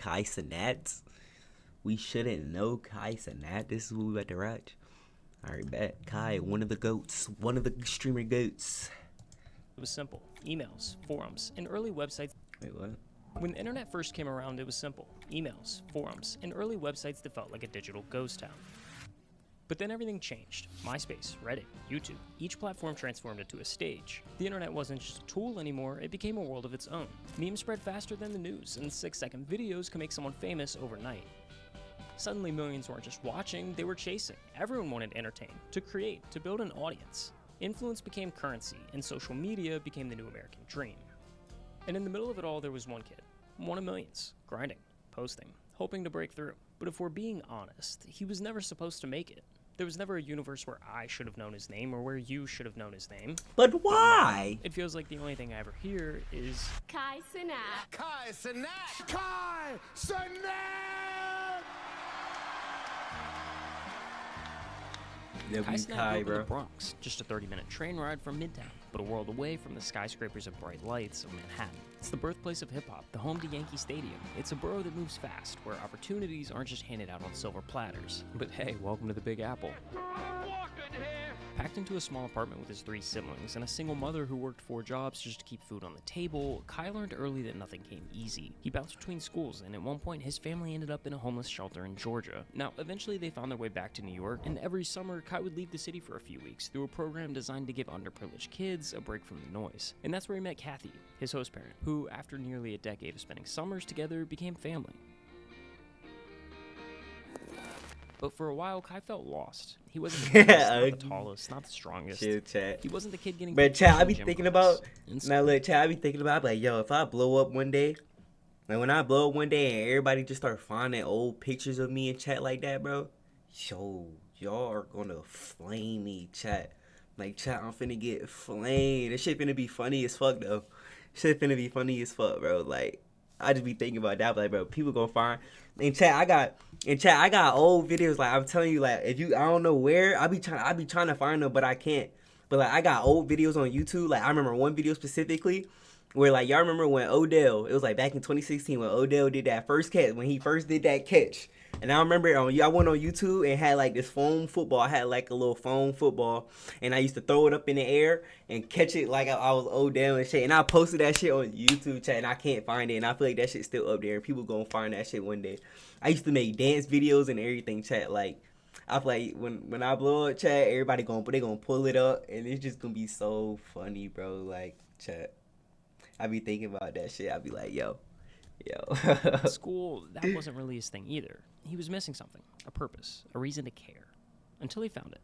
Cenat. We shouldn't know Cenat. This is what we about to watch. Alright, bet. One of the goats. One of the streamer goats. It was simple. Emails, forums, and early websites. Wait, what? When the internet first came around, it was simple. Emails, forums, and early websites that felt like a digital ghost town. But then everything changed. MySpace, Reddit, YouTube, each platform transformed into a stage. The internet wasn't just a tool anymore, it became a world of its own. Memes spread faster than the news, and 6-second videos can make someone famous overnight. Suddenly millions weren't just watching, they were chasing. Everyone wanted to entertain, to create, to build an audience. Influence became currency, and social media became the new American dream. And in the middle of it all, there was one kid, one of millions, grinding, posting, hoping to break through. But if we're being honest, he was never supposed to make it. There was never a universe where I should have known his name or where you should have known his name. But why? It feels like the only thing I ever hear is Cenat. Cenat. Cenat. Cenat grew up in bro. the Bronx, just a 30-minute train ride from Midtown, but a world away from the skyscrapers and bright lights of Manhattan. It's the birthplace of hip-hop, the home to Yankee Stadium. It's a borough that moves fast, where opportunities aren't just handed out on silver platters. But hey, welcome to the Big Apple. Packed into a small apartment with his 3 siblings and a single mother who worked 4 jobs just to keep food on the table, Kai learned early that nothing came easy. He bounced between schools, and at one point his family ended up in a homeless shelter in Georgia. Now, eventually they found their way back to New York, and every summer Kai would leave the city for a few weeks through a program designed to give underprivileged kids a break from the noise. And that's where he met Kathy, his host parent, who, after nearly a decade of spending summers together, became family. But for a while, Kai felt lost. He wasn't the biggest, not the tallest, not the strongest. Chill, chat. He wasn't the kid getting. But chat, I be thinking about. And Now look, chat, I be thinking about like, yo, if I blow up one day, like when I blow up one day and everybody just start finding old pictures of me in chat like that, bro. Yo, y'all are gonna flame me, chat. Like chat, I'm finna get flamed. This shit finna be funny as fuck though. Shit finna be funny as fuck, bro. Like I just be thinking about that, like, bro, people gonna find. In chat, I got old videos. Like I'm telling you, like I don't know where. I be trying to find them, but I can't. But like I got old videos on YouTube. Like I remember one video specifically where like y'all remember when Odell. It was like back in 2016 when Odell did that first catch. When he first did that catch. And I remember I went on YouTube and had like this foam football. I had like a little foam football, and I used to throw it up in the air and catch it like I was Odell and shit. And I posted that shit on YouTube, chat, and I can't find it. And I feel like that shit's still up there, and people gonna find that shit one day. I used to make dance videos and everything, chat. Like I feel like when I blow up, chat, everybody gonna pull it up, and it's just gonna be so funny, bro. Like chat, I be thinking about that shit. I be like, yo. School, that wasn't really his thing either. He was missing something, a purpose, a reason to care, until he found it.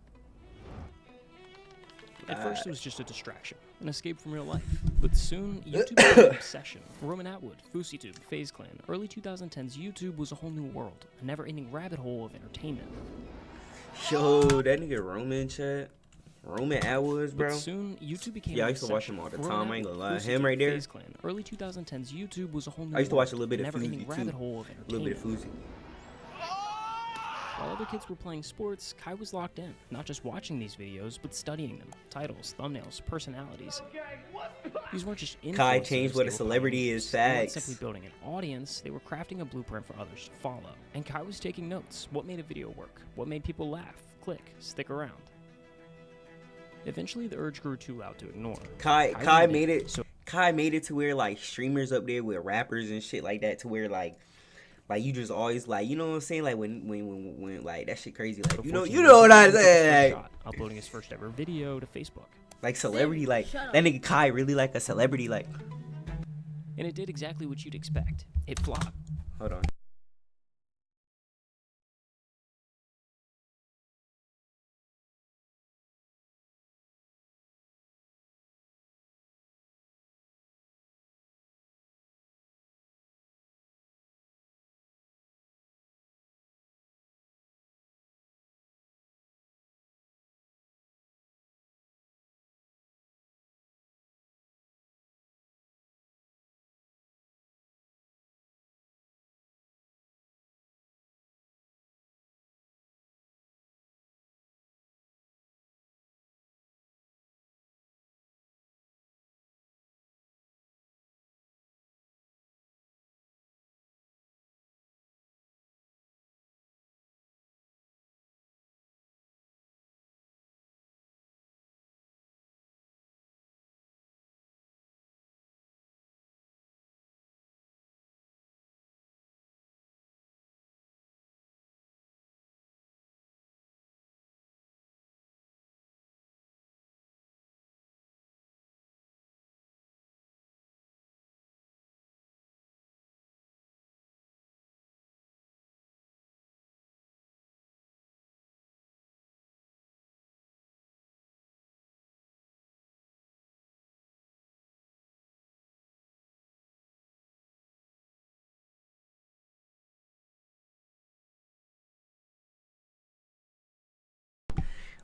At first, it was just a distraction, an escape from real life. But soon, YouTube became an obsession. Roman Atwood, FouseyTube, FaZe Clan, early 2010s YouTube was a whole new world, a never-ending rabbit hole of entertainment. Yo, that nigga Roman, chat. Roman Atwoods, bro. But soon, YouTube became I used to watch him all the time. Roman I ain't gonna Atwood, lie. Him right there. FaZe Clan, early 2010s YouTube was a whole new I used to watch a world, little bit of never-ending Fousey, rabbit too. hole of A entertainment. little bit of Fousey. While other kids were playing sports, Kai was locked in, not just watching these videos, but studying them. Titles, thumbnails, personalities. These weren't just influencers. Kai changed what they a were celebrity is, pioneers. They weren't facts. simply building an audience, they were crafting a blueprint for others to follow. And Kai was taking notes. What made a video work? What made people laugh, click, stick around? Eventually, the urge grew too loud to ignore. Kai made it to where like streamers up there with rappers and shit like that, to where like you just always like, you know what I'm saying, like when like that shit crazy, like you know what I say, like, uploading his first ever video to Facebook. Like celebrity, like that nigga Kai really like a celebrity, like. And it did exactly what you'd expect. It flopped. Hold on.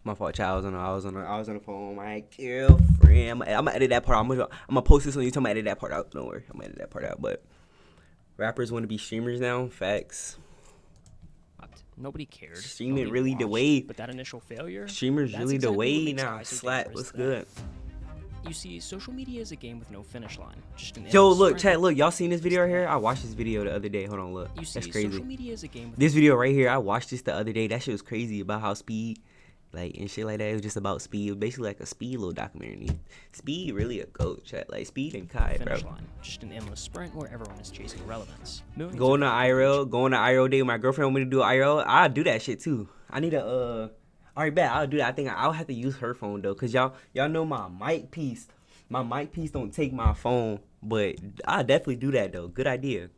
My fault, child. I was on the phone with my girlfriend. I'm gonna edit that part. I'm gonna post this on YouTube. I'm gonna edit that part out. Don't worry, I'm gonna edit that part out. But rappers want to be streamers now. Facts. Nobody cared. Streaming Nobody really the watched, way. But that initial failure. Streamers that's really exactly the way what makes now. Kai so Slap. dangerous What's today. good? You see, social media is a game with no finish line. Just an Yo, endless look, sprint. chat. Look, y'all seen this video right here? I watched this video the other day. Hold on, look. You see, That's crazy. social media is a game with This video right here, I watched this the other day. That shit was crazy about how Speed, like, and shit like that. It was just about Speed. It was basically like a Speed little documentary. Speed really a goat, chat. Like, Speed and Kai, bro. finish line. Just an endless sprint where everyone is chasing relevance. Millions Going of to people IRL day with my girlfriend want me to do IRL. I'll do that shit too. I need a alright, bet I'll do that. I think I'll have to use her phone though, cause y'all know my mic piece. My mic piece don't take my phone, but I'll definitely do that though. Good idea.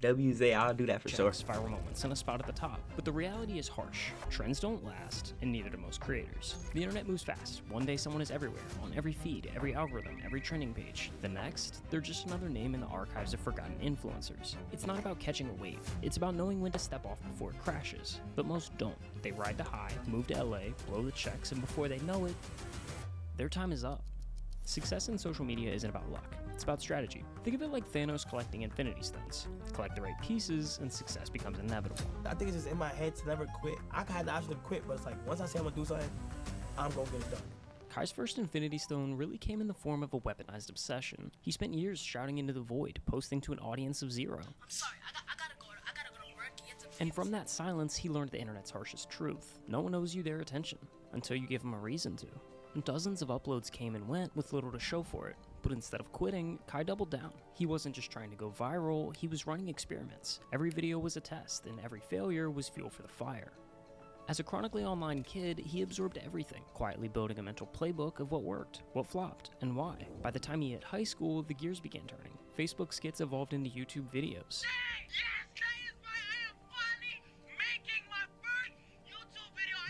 WZ, I'll do that for sure. checks, viral moments, and a spot at the top. But the reality is harsh. Trends don't last, and neither do most creators. The internet moves fast. One day someone is everywhere, on every feed, every algorithm, every trending page. The next, they're just another name in the archives of forgotten influencers. It's not about catching a wave. It's about knowing when to step off before it crashes. But most don't. They ride the high, move to LA, blow the checks, and before they know it, their time is up. Success in social media isn't about luck. It's about strategy. Think of it like Thanos collecting Infinity Stones. Collect the right pieces, and success becomes inevitable. I think it's just in my head to never quit. I had the option to quit, but it's like, once I say I'm gonna do something, I'm gonna get it done. Kai's first Infinity Stone really came in the form of a weaponized obsession. He spent years shouting into the void, posting to an audience of zero. I'm sorry, I gotta go to work. And from that silence, he learned the internet's harshest truth. No one owes you their attention, until you give them a reason to. Dozens of uploads came and went with little to show for it. But instead of quitting, Kai doubled down. He wasn't just trying to go viral, he was running experiments. Every video was a test, and every failure was fuel for the fire. As a chronically online kid, he absorbed everything, quietly building a mental playbook of what worked, what flopped, and why. By the time he hit high school, the gears began turning. Facebook skits evolved into YouTube videos.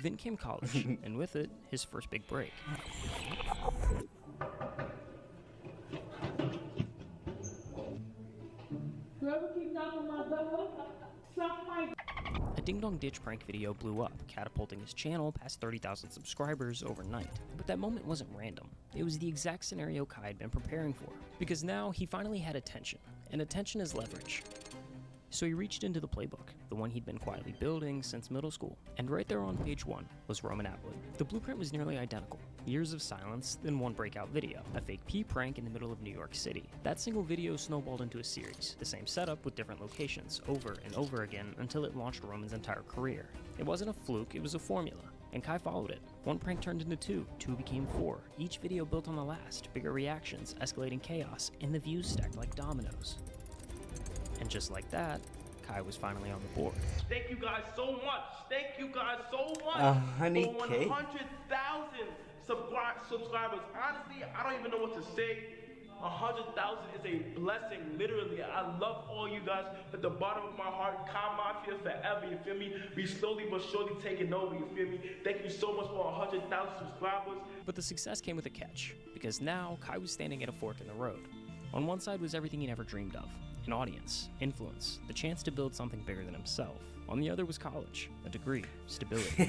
Then came college, and with it, his first big break. A ding-dong ditch prank video blew up, catapulting his channel past 30,000 subscribers overnight. But that moment wasn't random. It was the exact scenario Kai had been preparing for. Because now, he finally had attention, and attention is leverage. So he reached into the playbook, the one he'd been quietly building since middle school. And right there on page 1 was Roman Atwood. The blueprint was nearly identical. Years of silence, then one breakout video, a fake pee prank in the middle of New York City. That single video snowballed into a series, the same setup with different locations, over and over again until it launched Roman's entire career. It wasn't a fluke, it was a formula. And Kai followed it. One prank turned into 2, 2 became 4. Each video built on the last, bigger reactions, escalating chaos, and the views stacked like dominoes. And just like that, Kai was finally on the board. Thank you guys so much. Thank you guys so much. 100K? For 100,000 subscribers. Honestly, I don't even know what to say. 100,000 is a blessing, literally. I love all you guys at the bottom of my heart. Kai Mafia forever, you feel me? We slowly but surely taking over, you feel me? Thank you so much for 100,000 subscribers. But the success came with a catch, because now Kai was standing at a fork in the road. On one side was everything he never dreamed of, an audience, influence, the chance to build something bigger than himself. On the other was college, a degree, stability.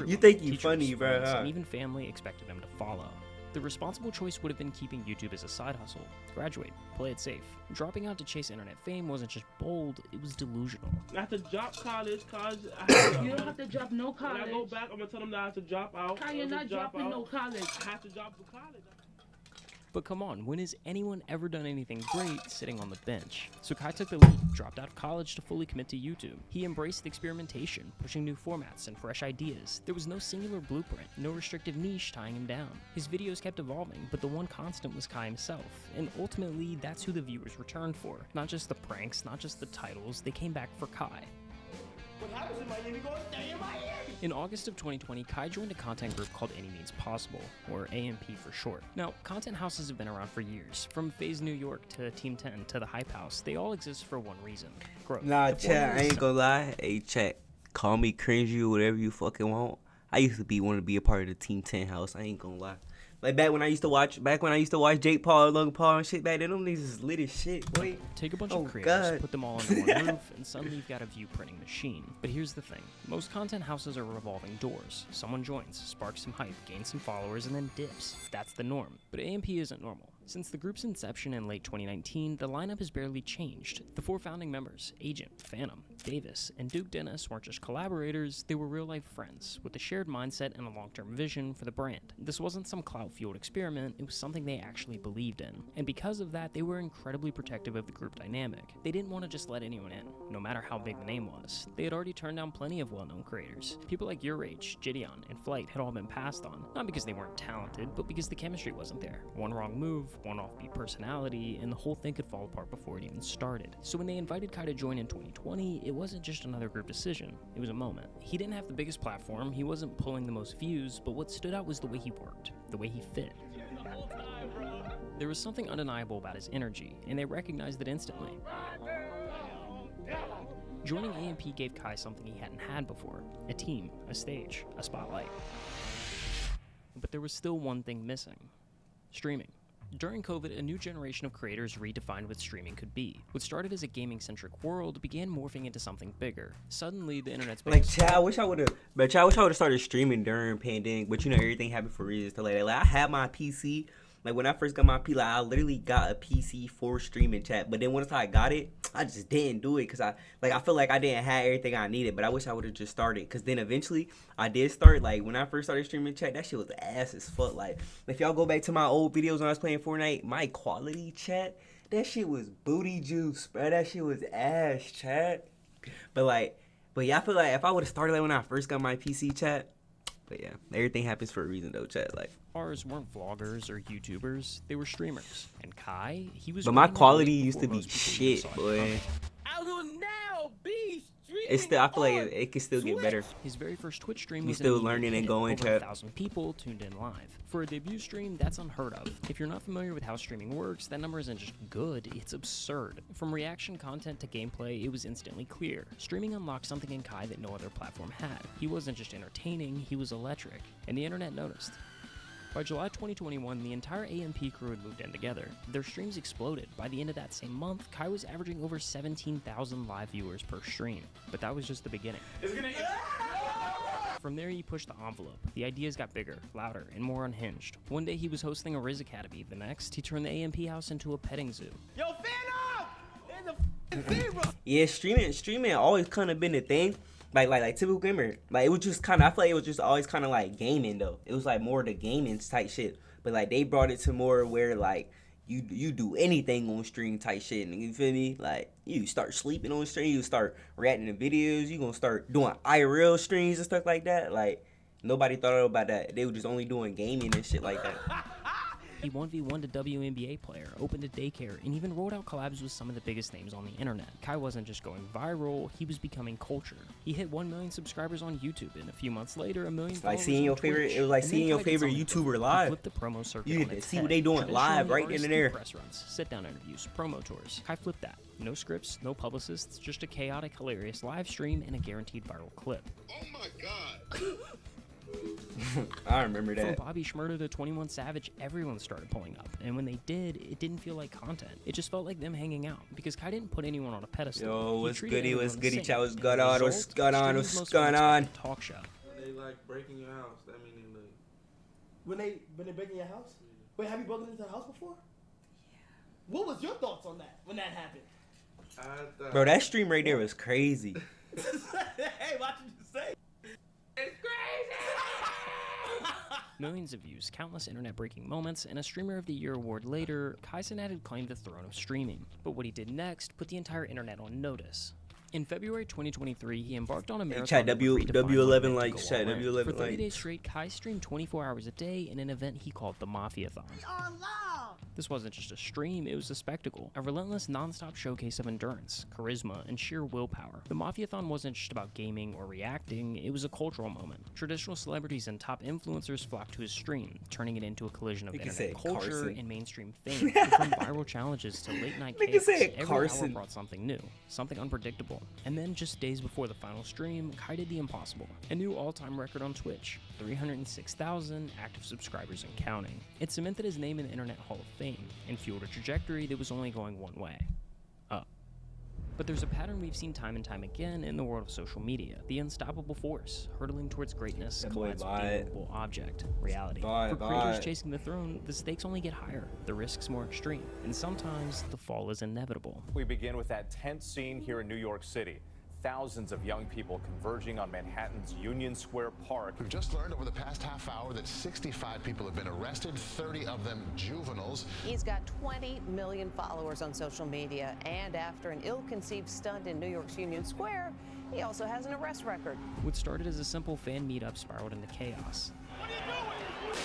You think you Teachers, funny, bro, friends, huh? and even family expected him to follow. The responsible choice would have been keeping YouTube as a side hustle. Graduate, play it safe. Dropping out to chase internet fame wasn't just bold, it was delusional. I have to drop college, cause You don't have to drop no when I go college. back, I'm gonna tell them that I have to drop out. Kai, you're not dropping no college. I have to drop the college. But come on, when has anyone ever done anything great sitting on the bench? So Kai took the leap, dropped out of college to fully commit to YouTube. He embraced experimentation, pushing new formats and fresh ideas. There was no singular blueprint, no restrictive niche tying him down. His videos kept evolving, but the one constant was Kai himself. And ultimately, that's who the viewers returned for. Not just the pranks, not just the titles, they came back for Kai. What happens in Miami goes stay in Miami. In August of 2020, Kai joined a content group called Any Means Possible, or AMP for short. Now, content houses have been around for years. From FaZe New York to Team 10 to the Hype House, they all exist for one reason: growth. Nah, The chat, formula I is ain't simple. gonna lie. Hey, chat, call me cringy or whatever you fucking want. I used to want to be a part of the Team 10 house. I ain't gonna lie. Like back when I used to watch Jake Paul and Logan Paul and shit back then, them niggas is lit as shit, boy. Take a bunch Oh, of creators, God. put them all under one roof, and suddenly you've got a view printing machine. But here's the thing. Most content houses are revolving doors. Someone joins, sparks some hype, gains some followers, and then dips. That's the norm. But AMP isn't normal. Since the group's inception in late 2019, the lineup has barely changed. The 4 founding members, Agent, Phantom, Davis, and Duke Dennis weren't just collaborators, they were real-life friends, with a shared mindset and a long-term vision for the brand. This wasn't some clout-fueled experiment, it was something they actually believed in. And because of that, they were incredibly protective of the group dynamic. They didn't want to just let anyone in, no matter how big the name was. They had already turned down plenty of well-known creators. People like Your Age, Gideon, and Flight had all been passed on, not because they weren't talented, but because the chemistry wasn't there. One wrong move, one offbeat personality, and the whole thing could fall apart before it even started. So when they invited Kai to join in 2020, it wasn't just another group decision, it was a moment. He didn't have the biggest platform, he wasn't pulling the most views, but what stood out was the way he worked, the way he fit. There was something undeniable about his energy, and they recognized it instantly. Joining AMP gave Kai something he hadn't had before, a team, a stage, a spotlight. But there was still one thing missing: streaming. During COVID, a new generation of creators redefined what streaming could be. What started as a gaming-centric world began morphing into something bigger. Suddenly, the internet's Like, Chad, I wish I would have started streaming during pandemic, but you know, everything happened for reasons to like that. Like, I had my PC. Like, when I first got my PC, like, I literally got a PC for streaming, chat. But then once I got it, I just didn't do it because I feel like I didn't have everything I needed. But I wish I would have just started, because then eventually I did start. Like, when I first started streaming, chat, that shit was ass as fuck. Like, if y'all go back to my old videos when I was playing Fortnite, my quality, chat, that shit was booty juice, bro. That shit was ass, chat. But yeah, I feel like if I would have started like when I first got my PC, chat. But yeah, everything happens for a reason though, chat. Like, Ours weren't vloggers or YouTubers, they were streamers. And Kai, he was. but my running that quality way used to before be most people even shit, saw it boy. coming. I will now be streaming. It's still, I feel like it can still get better. His very first Twitch stream You was still an immediate learning and hit. going, Over chat. 1,000 people tuned in live. For a debut stream, that's unheard of. If you're not familiar with how streaming works, that number isn't just good, it's absurd. From reaction content to gameplay, it was instantly clear. Streaming unlocked something in Kai that no other platform had. He wasn't just entertaining, he was electric. And the internet noticed. By July 2021, the entire AMP crew had moved in together. Their streams exploded. By the end of that same month, Kai was averaging over 17,000 live viewers per stream. But that was just the beginning. From there, he pushed the envelope. The ideas got bigger, louder, and more unhinged. One day, he was hosting a Riz Academy. The next, he turned the AMP house into a petting zoo. Yo, Phantom! There's a zebra! Yeah, streaming always kind of been a thing. Like typical gamer. Like, it was just kind of, I feel like it was just always kind of like gaming though. It was like more the gaming type shit. But like they brought it to more where like you do anything on stream type shit. And you feel me? Like you start sleeping on stream, you start reacting to videos, you gonna start doing IRL streams and stuff like that. Like nobody thought about that. They were just only doing gaming and shit like that. He 1v1'd a WNBA player, opened a daycare, and even rolled out collabs with some of the biggest names on the internet. Kai wasn't just going viral, he was becoming culture. He hit 1 million subscribers on YouTube, and a few months later, 1 million followers Like seeing your on favorite, Twitch. it was like And seeing then your Kai did favorite something YouTuber different. He live. flipped the promo circuit You on get to its see head. what they doing live Traditionally, right then artists and do there. Press runs, sit-down interviews, promo tours. Kai flipped that. No scripts, no publicists, just a chaotic, hilarious live stream and a guaranteed viral clip. Oh my god. I remember From that. Bobby Shmurda to 21 Savage, everyone started pulling up. And when they did, it didn't feel like content. It just felt like them hanging out. Because Kai didn't put anyone on a pedestal. Yo, He what's treated goody, everyone what's the goody, same. chat, what's And going the on, result, what's going on, streaming's what's most going on? unexpected talk show. They like breaking your house. That mean they like. When they break in your house? Wait, have you broken into a house before? Yeah. What was your thoughts on that when that happened? I thought, Bro, that stream right there was crazy. Hey, watch what you say. It's crazy! Millions of views, countless internet-breaking moments, and a Streamer of the Year award later, Cenat had claimed the throne of streaming. But what he did next put the entire internet on notice. In February 2023, he embarked on a marathon. chat, that would redefine what it W11 meant to likes, go chat, all in. W11 For 30 likes. days straight, Kai streamed 24 hours a day in an event he called the Mafiathon. This wasn't just a stream, it was a spectacle. A relentless, non-stop showcase of endurance, charisma, and sheer willpower. The Mafiathon wasn't just about gaming or reacting, it was a cultural moment. Traditional celebrities and top influencers flocked to his stream, turning it into a collision of Nigga internet said culture Carson. and mainstream fame. From viral challenges to late-night Nigga chaos, said every hour Carson. brought something new, something unpredictable. incredible. And then just days before the final stream, Kai did the impossible. A new all-time record on Twitch, 306,000 active subscribers and counting. It cemented his name in the Internet Hall of Fame and fueled a trajectory that was only going one way, up. But there's a pattern we've seen time and time again in the world of social media. The unstoppable force, hurtling towards greatness, collides with the immovable object, reality. For creators chasing the throne, the stakes only get higher, the risks more extreme, and sometimes the fall is inevitable. We begin with that tense scene here in New York City. Thousands of young people converging on Manhattan's Union Square Park. We've just learned over the past half hour that 65 people have been arrested, 30 of them juveniles. He's got 20 million followers on social media, and after an ill-conceived stunt in New York's Union Square, he also has an arrest record. What started as a simple fan meetup spiraled into chaos. What are you doing?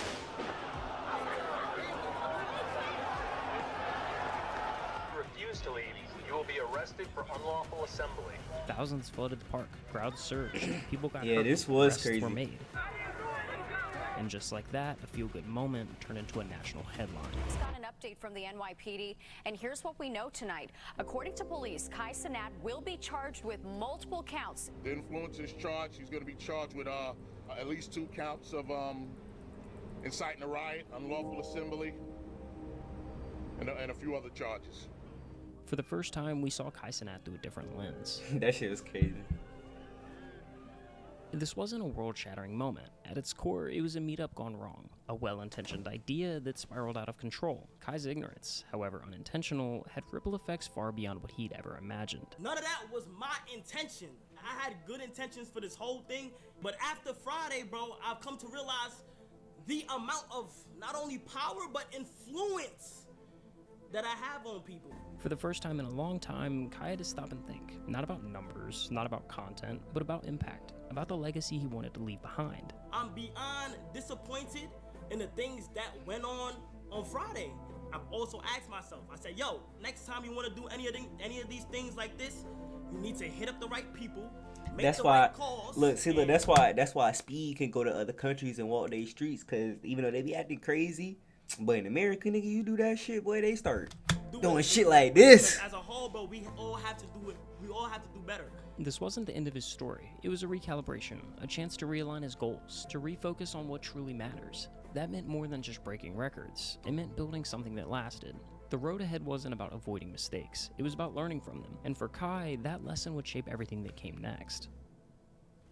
Refuse to leave. You will be arrested for unlawful assembly. Thousands flooded the park, crowds surged, people got Yeah, hurt, this was arrests crazy. were made. And just like that, a feel-good moment turned into a national headline. Just got an update from the NYPD, and here's what we know tonight. According to police, Cenat will be charged with multiple counts. The influencer is charged. He's going to be charged with at least 2 counts of inciting a riot, unlawful assembly, and a few other charges. For the first time, we saw Cenat through a different lens. That shit was crazy. This wasn't a world-shattering moment. At its core, it was a meetup gone wrong. A well-intentioned idea that spiraled out of control. Kai's ignorance, however unintentional, had ripple effects far beyond what he'd ever imagined. None of that was my intention. I had good intentions for this whole thing, but after Friday, bro, I've come to realize the amount of not only power, but influence that I have on people. For the first time in a long time, Kai had to stop and think. Not about numbers, not about content, but about impact. About the legacy he wanted to leave behind. I'm beyond disappointed in the things that went on Friday. I've also asked myself, I said, yo, next time you want to do any of these things like this, you need to hit up the right people. That's why, look, that's why Speed can go to other countries and walk their streets, because even though they be acting crazy, but in America, nigga, you do that shit, boy, they start doing shit like this. As a whole, bro, we all have to do it. We all have to do better. This wasn't the end of his story. It was a recalibration, a chance to realign his goals, to refocus on what truly matters. That meant more than just breaking records. It meant building something that lasted. The road ahead wasn't about avoiding mistakes. It was about learning from them. And for Kai, that lesson would shape everything that came next.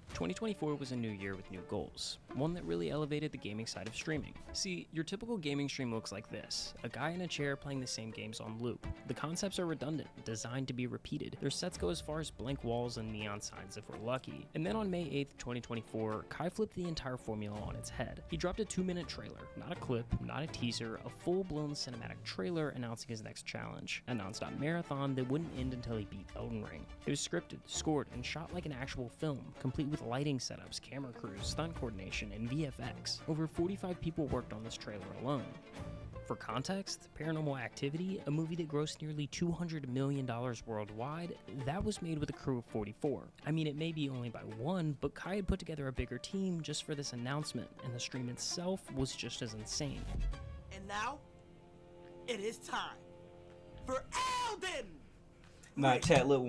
2024 was a new year with new goals, one that really elevated the gaming side of streaming. See, your typical gaming stream looks like this: a guy in a chair playing the same games on loop. The concepts are redundant, designed to be repeated. Their sets go as far as blank walls and neon signs if we're lucky. And then on May 8th, 2024, Kai flipped the entire formula on its head. He dropped a 2-minute trailer, not a clip, not a teaser, a full-blown cinematic trailer announcing his next challenge, a non-stop marathon that wouldn't end until he beat Elden Ring. It was scripted, scored, and shot like an actual film, complete with lighting setups, camera crews, stunt coordination, and VFX. Over 45 people worked on this trailer alone. For context, Paranormal Activity, a movie that grossed nearly $200 million worldwide, that was made with a crew of 44. I mean, it may be only by one, but Kai had put together a bigger team just for this announcement, and the stream itself was just as insane. And now, it is time for Elden! Nah, chat, look,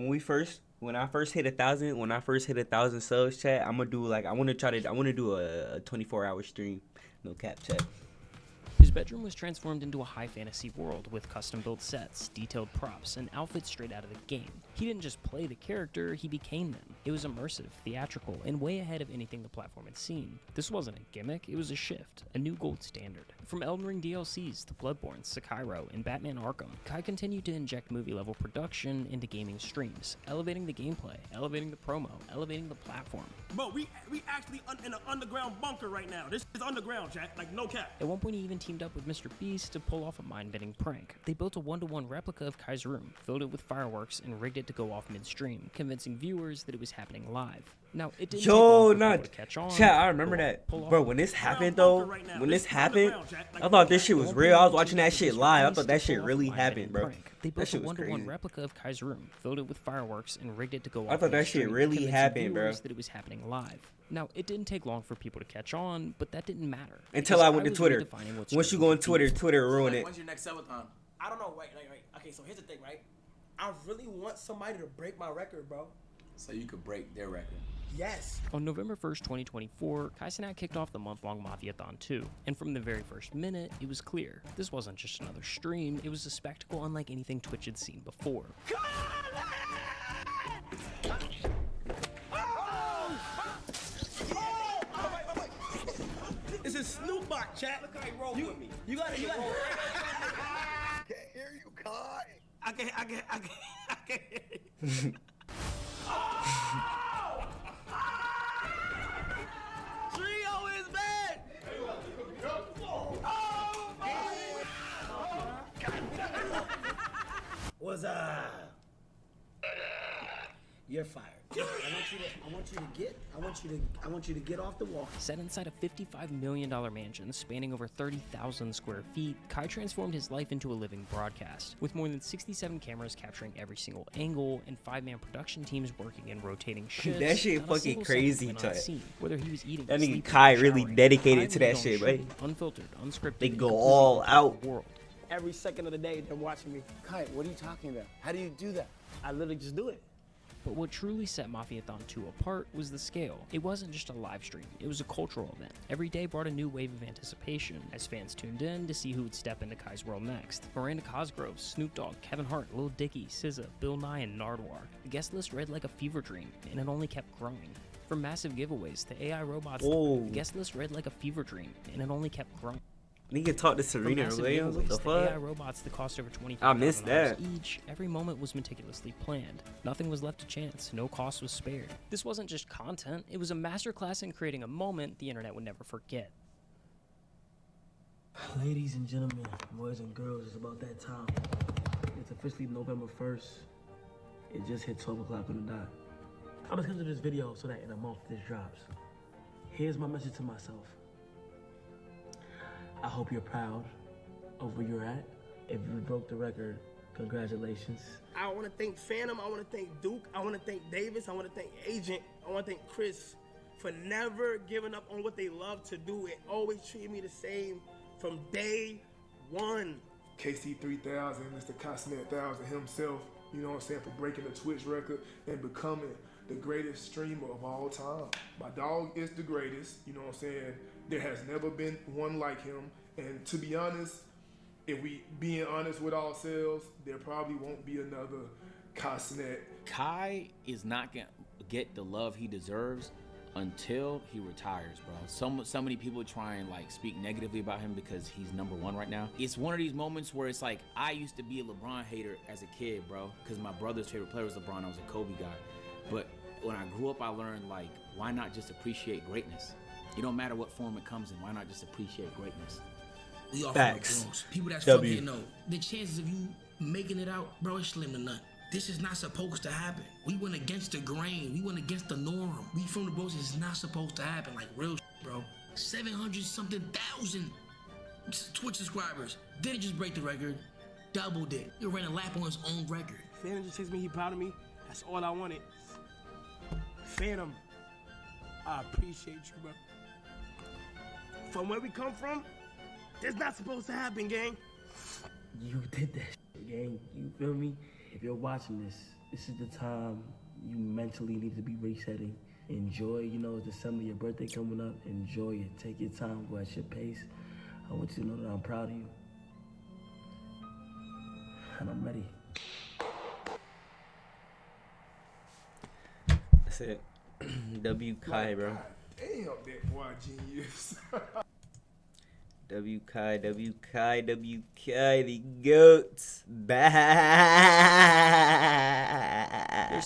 when I first hit 1,000 subs, chat, I'm gonna do I want to do a 24-hour stream. No cap, chat. His bedroom was transformed into a high fantasy world with custom-built sets, detailed props, and outfits straight out of the game. He didn't just play the character, he became them. It was immersive, theatrical, and way ahead of anything the platform had seen. This wasn't a gimmick, it was a shift, a new gold standard. From Elden Ring DLCs to Bloodborne, Sekiro, and Batman Arkham, Kai continued to inject movie-level production into gaming streams, elevating the gameplay, elevating the promo, elevating the platform. Bro, we actually in an underground bunker right now. This is underground, chat, like no cap. At one point, he even teamed up with Mr. Beast to pull off a mind-bending prank. They built a 1-to-1 replica of Kai's room, filled it with fireworks, and rigged it to go off mid-stream, convincing viewers that it was happening live. Now, it didn't take long for people to catch on. Chat, I remember that. Bro, when this happened, though, I thought this shit was real. I was watching that shit live. I thought that shit really happened, bro. They built a 1-to-1 replica of Kai's room, filled it with fireworks, and rigged it to go off. I thought that shit really happened, bro. That it was happening live. Now, it didn't take long for people to catch on, but that didn't matter. Until I went to Twitter. Once you go on Twitter, Twitter ruined it. When's your next subathon? I don't know, right. Okay, so here's the thing, right? I really want somebody to break my record, bro. So you could break their record. Yes. On November 1st, 2024, Cenat kicked off the month-long Mafiathon 2, and from the very first minute, it was clear. This wasn't just another stream, it was a spectacle unlike anything Twitch had seen before. This is Snoop Dogg, chat. Look how he roll with me. You gotta. Can't hear you, Kai. I can't hear you. Trio is back! What's up? You're fired. I want you to get off the wall. Set inside a $55 million mansion spanning over 30,000 square feet, Kai transformed his life into a living broadcast, with more than 67 cameras capturing every single angle and 5-man production teams working in rotating shifts. That shit Not a fucking single crazy, second went chat. unseen. Whether he was eating, That nigga sleeping, Kai really showering, dedicated Kai to that was on shit, show, right? Unfiltered, unscripted, They and go completely all into the out. world. Every second of the day, they're watching me. Kai, what are you talking about? How do you do that? I literally just do it. But what truly set Mafiathon 2 apart was the scale. It wasn't just a live stream, it was a cultural event. Every day brought a new wave of anticipation as fans tuned in to see who would step into Kai's world next. Miranda Cosgrove, Snoop Dogg, Kevin Hart, Lil Dicky, SZA, Bill Nye, and Nardwuar. The guest list read like a fever dream, and it only kept growing. From massive giveaways to AI robots, Whoa. the guest list read like a fever dream, and it only kept growing. Nigga talk to From Serena massive Williams. What giveaways the to AI fuck? robots that cost over I missed $25,000 that. each, every moment was meticulously planned. Nothing was left to chance, no cost was spared. This wasn't just content, it was a masterclass in creating a moment the internet would never forget. Ladies and gentlemen, boys and girls, it's about that time. It's officially November 1st. It just hit 12 o'clock on the dot. I'm just gonna do this video so that in a month this drops. Here's my message to myself. I hope you're proud of where you're at. If you broke the record, congratulations. I want to thank Phantom. I want to thank Duke. I want to thank Davis. I want to thank Agent. I want to thank Chris for never giving up on what they love to do and always treating me the same from day one. KC3000, Mr. Cenat 1000 himself, you know what I'm saying, for breaking the Twitch record and becoming the greatest streamer of all time. My dog is the greatest, you know what I'm saying. There has never been one like him. And to be honest, if we being honest with ourselves, there probably won't be another Cenat. Kai is not gonna get the love he deserves until he retires, bro. So many people try and like speak negatively about him because he's #1 right now. It's one of these moments where it's like, I used to be a LeBron hater as a kid, bro, because my brother's favorite player was LeBron. I was a Kobe guy. But when I grew up, I learned, like, why not just appreciate greatness? It don't matter what form it comes in. Why not just appreciate greatness? We all Facts. Bronx. People that's W. from here know the chances of you making it out, bro, is slim to none. This is not supposed to happen. We went against the grain. We went against the norm. We from the Bronx. It's not supposed to happen. Like real shit, bro. 700-something thousand Twitch subscribers. Didn't just break the record. Doubled it. He ran a lap on his own record. Phantom just tells me he proud of me. That's all I wanted. Phantom, I appreciate you, bro. From where we come from, that's not supposed to happen, gang. You did that shit, gang. You feel me? If you're watching this, this is the time you mentally need to be resetting. Enjoy, you know, it's December, your birthday coming up. Enjoy it. Take your time, go at your pace. I want you to know that I'm proud of you. And I'm ready. That's it. W Kai, bro. Damn, that boy genius. W Kai, the goats back. There's